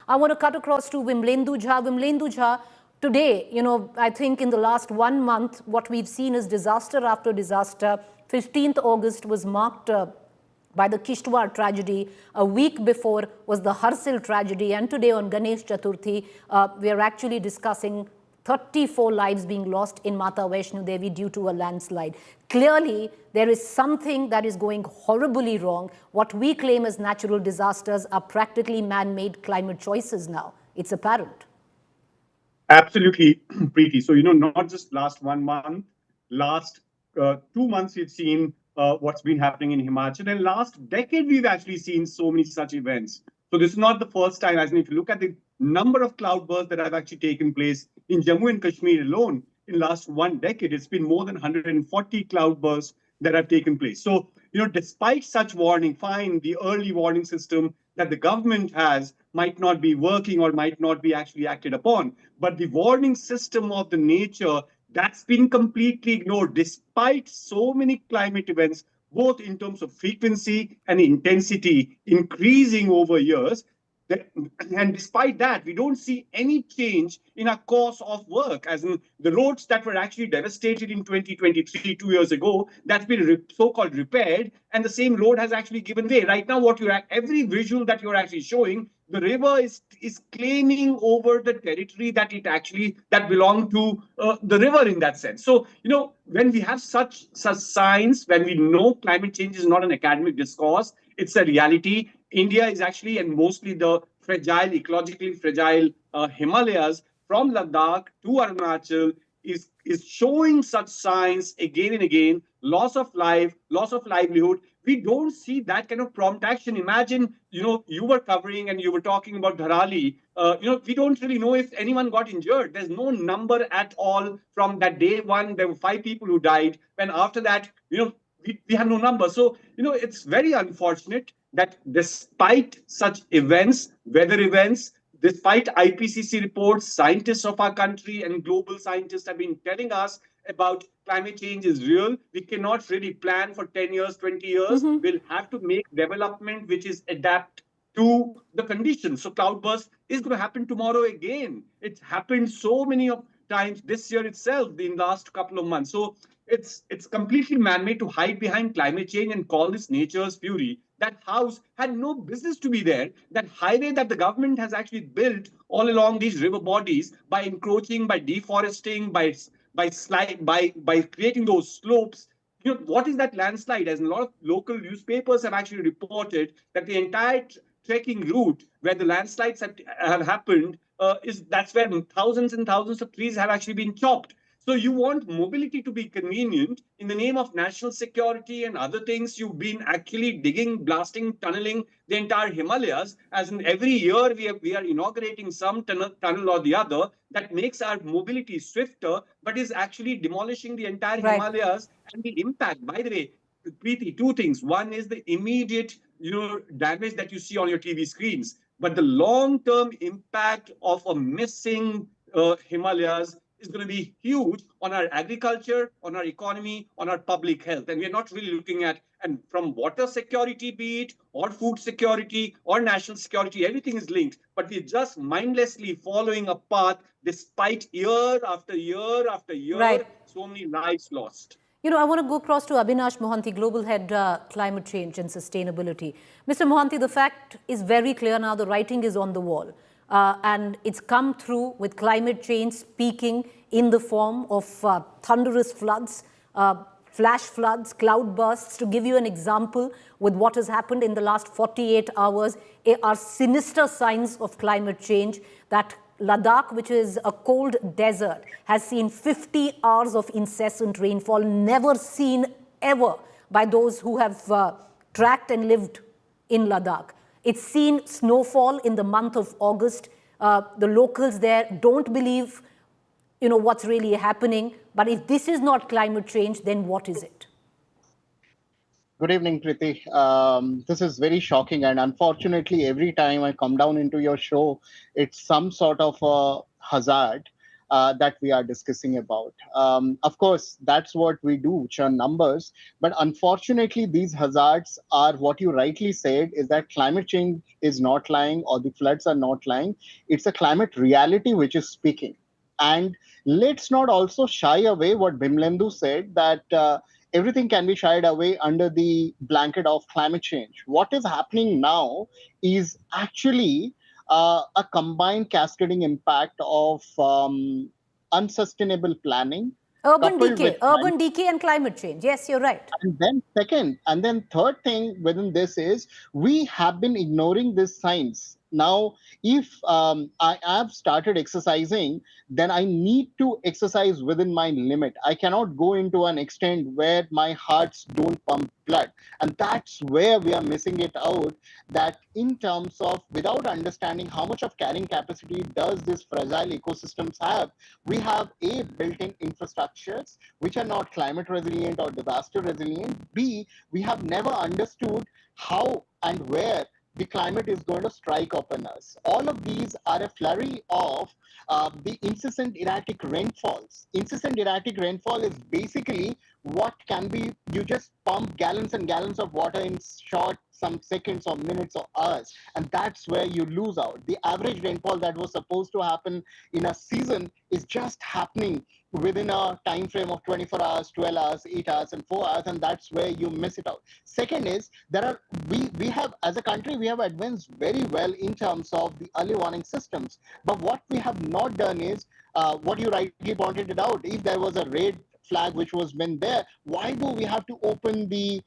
I want to cut across to Vimlendu Jha. Vimlendu Jha, today, I think in the last 1 month, what we've seen is disaster after disaster. 15th August was marked by the Kishtwar tragedy. A week before was the Harsil tragedy. And today on Ganesh Chaturthi, we are actually discussing 34 lives being lost in Mata Vaishno Devi due to a landslide. Clearly, there is something that is going horribly wrong. What we claim as natural disasters are practically man-made climate choices now. It's apparent. Absolutely, Preeti. So, not just last 1 month, last 2 months, we've seen what's been happening in Himachal. And last decade, we've actually seen so many such events. So this is not the first time. As in, if you look at the number of cloudbursts that have actually taken place in Jammu and Kashmir alone in the last 1 decade, it's been more than 140 cloudbursts that have taken place. So, despite such warning, fine, the early warning system that the government has might not be working or might not be actually acted upon. But the warning system of the nature, that's been completely ignored despite so many climate events, both in terms of frequency and intensity increasing over years. And despite that, we don't see any change in our course of work, as in the roads that were actually devastated in 2023, 2 years ago, that's been so-called repaired, and the same road has actually given way. Right now, every visual that you're actually showing, the river is claiming over the territory that belonged to the river in that sense. So, when we have such signs, when we know climate change is not an academic discourse, it's a reality. India is actually, and mostly the ecologically fragile Himalayas from Ladakh to Arunachal is showing such signs again and again, loss of life, loss of livelihood. We don't see that kind of prompt action. Imagine, you were covering and you were talking about Dharali. We don't really know if anyone got injured. There's no number at all from that day one. There were 5 people who died. And after that, we have no number. So, it's very unfortunate that despite such events, weather events, despite IPCC reports, scientists of our country and global scientists have been telling us about climate change is real. We cannot really plan for 10 years, 20 years. We'll have to make development which is adapt to the conditions. So cloudburst is going to happen tomorrow again. It's happened so many times this year itself in the last couple of months. So it's completely man-made to hide behind climate change and call this nature's fury. That house had no business to be there. That highway that the government has actually built all along these river bodies by encroaching, by deforesting, by creating those slopes. What is that landslide? As a lot of local newspapers have actually reported that the entire trekking route where the landslides have happened that's where thousands and thousands of trees have actually been chopped. So you want mobility to be convenient in the name of national security and other things. You've been actually digging, blasting, tunneling the entire Himalayas. As in every year, we are inaugurating some tunnel or the other that makes our mobility swifter, but is actually demolishing the entire Himalayas. And the impact, by the way, Preeti, 2 things. One is the immediate damage that you see on your TV screens. But the long-term impact of a missing Himalayas is going to be huge on our agriculture, on our economy, on our public health. And we're not really looking at, and from water security, be it, or food security, or national security, everything is linked. But we're just mindlessly following a path despite year after year after year, so many lives lost. I want to go across to Abhinash Mohanty, Global Head Climate Change and Sustainability. Mr. Mohanty, the fact is very clear now. The writing is on the wall. And it's come through with climate change peaking in the form of thunderous floods, flash floods, cloudbursts. To give you an example with what has happened in the last 48 hours, are sinister signs of climate change that Ladakh, which is a cold desert, has seen 50 hours of incessant rainfall, never seen ever by those who have tracked and lived in Ladakh. It's seen snowfall in the month of August. The locals there don't believe, what's really happening. But if this is not climate change, then what is it? Good evening, Preeti. This is very shocking. And unfortunately, every time I come down into your show, it's some sort of a hazard. that we are discussing about. Of course, that's what we do, churn numbers. But unfortunately, these hazards are what you rightly said, is that climate change is not lying or the floods are not lying. It's a climate reality which is speaking. And let's not also shy away what Bimlendu said, that everything can be shied away under the blanket of climate change. What is happening now is actually a combined cascading impact of unsustainable planning coupled with urban decay and climate change. Yes, you're right. and then third thing within this is we have been ignoring this science. Now, if I have started exercising, then I need to exercise within my limit. I cannot go into an extent where my hearts don't pump blood. And that's where we are missing it out, that in terms of without understanding how much of carrying capacity does this fragile ecosystems have, we have A, built-in infrastructures which are not climate resilient or disaster resilient. B, we have never understood how and where the climate is going to strike upon us. All of these are a flurry of the incessant erratic rainfalls. Incessant erratic rainfall is basically what can be, you just pump gallons and gallons of water in short some seconds or minutes or hours, and that's where you lose out. The average rainfall that was supposed to happen in a season is just happening within a time frame of 24 hours, 12 hours, 8 hours, and 4 hours, and that's where you miss it out. Second is, we have, as a country, we have advanced very well in terms of the early warning systems, but what we have not done is, what you rightly pointed it out, if there was a red flag which was been there, why do we have to open the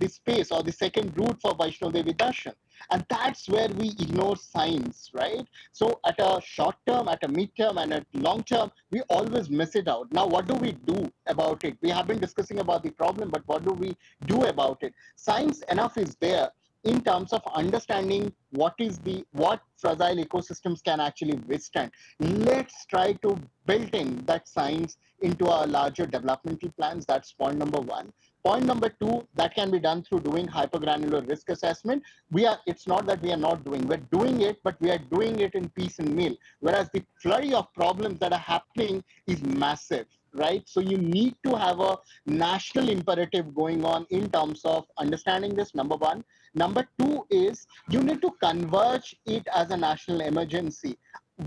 space or the second route for Vaishno Devi Darshan? And that's where we ignore science, right? So at a short term, at a mid term, and at long term, we always miss it out. Now, what do we do about it? We have been discussing about the problem, but what do we do about it? Science enough is there in terms of understanding what fragile ecosystems can actually withstand. Let's try to build in that science into our larger developmental plans. That's point number one. Point number two, that can be done through doing hypergranular risk assessment. It's not that we are not doing, we're doing it, but we are doing it in piece and meal. Whereas the flurry of problems that are happening is massive, right? So you need to have a national imperative going on in terms of understanding this, number one. Number two is you need to converge it as a national emergency.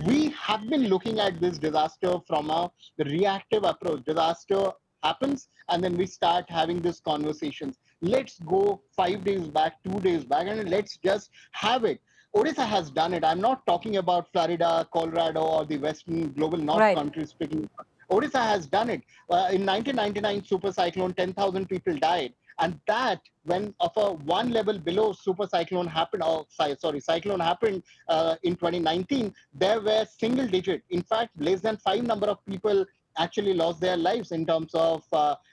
We have been looking at this disaster from a reactive approach. Disaster happens, and then we start having these conversations. Let's go 5 days back, 2 days back, and let's just have it. Odisha has done it. I'm not talking about Florida, Colorado, or the Western global North countries speaking. Odisha has done it. In 1999 super cyclone, 10,000 people died. And that, when of a one level below super cyclone happened, cyclone happened in 2019, there were single digit. In fact, less than 5 number of people actually lost their lives in terms of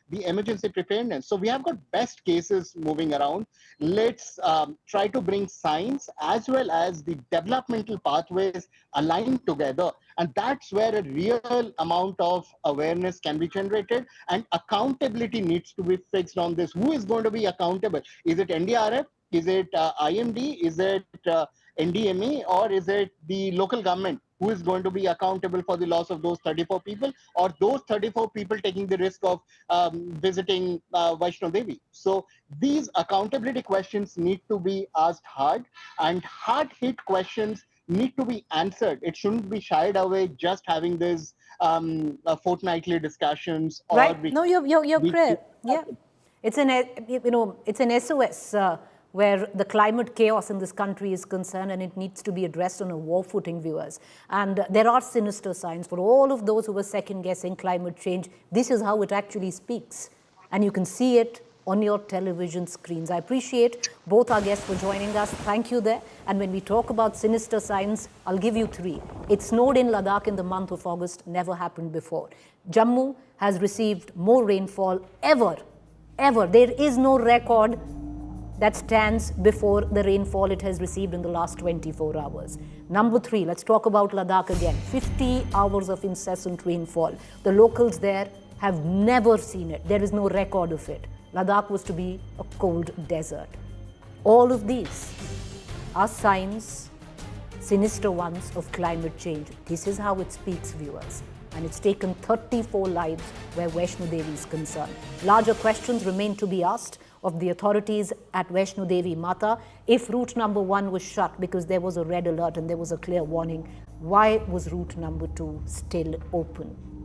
the emergency preparedness. So we have got best cases moving around. Let's try to bring science as well as the developmental pathways aligned together. And that's where a real amount of awareness can be generated, and accountability needs to be fixed on this. Who is going to be accountable? Is it NDRF? Is it IMD? Is it NDMA? Or is it the local government who is going to be accountable for the loss of those 34 people, or those 34 people taking the risk of visiting Vaishno Devi? So these accountability questions need to be asked hard, and hard-hit questions need to be answered. It shouldn't be shied away just having these fortnightly discussions. Or right. No, you're clear. Yeah. It's an SOS where the climate chaos in this country is concerned, and it needs to be addressed on a war footing, viewers. And there are sinister signs for all of those who were second-guessing climate change. This is how it actually speaks, and you can see it on your television screens. I appreciate both our guests for joining us. Thank you there. And when we talk about sinister signs, I'll give you 3. It snowed in Ladakh in the month of August, never happened before. Jammu has received more rainfall ever. There is no record that stands before the rainfall it has received in the last 24 hours. Number 3, let's talk about Ladakh again. 50 hours of incessant rainfall. The locals there have never seen it. There is no record of it. Ladakh was to be a cold desert. All of these are signs sinister ones of climate change. This is how it speaks, viewers. And it's taken 34 lives where Vaishno Devi is concerned. Larger questions remain to be asked of the authorities at Vaishno Devi Mata. If route number 1 was shut because there was a red alert and there was a clear warning, why was route number 2 still open?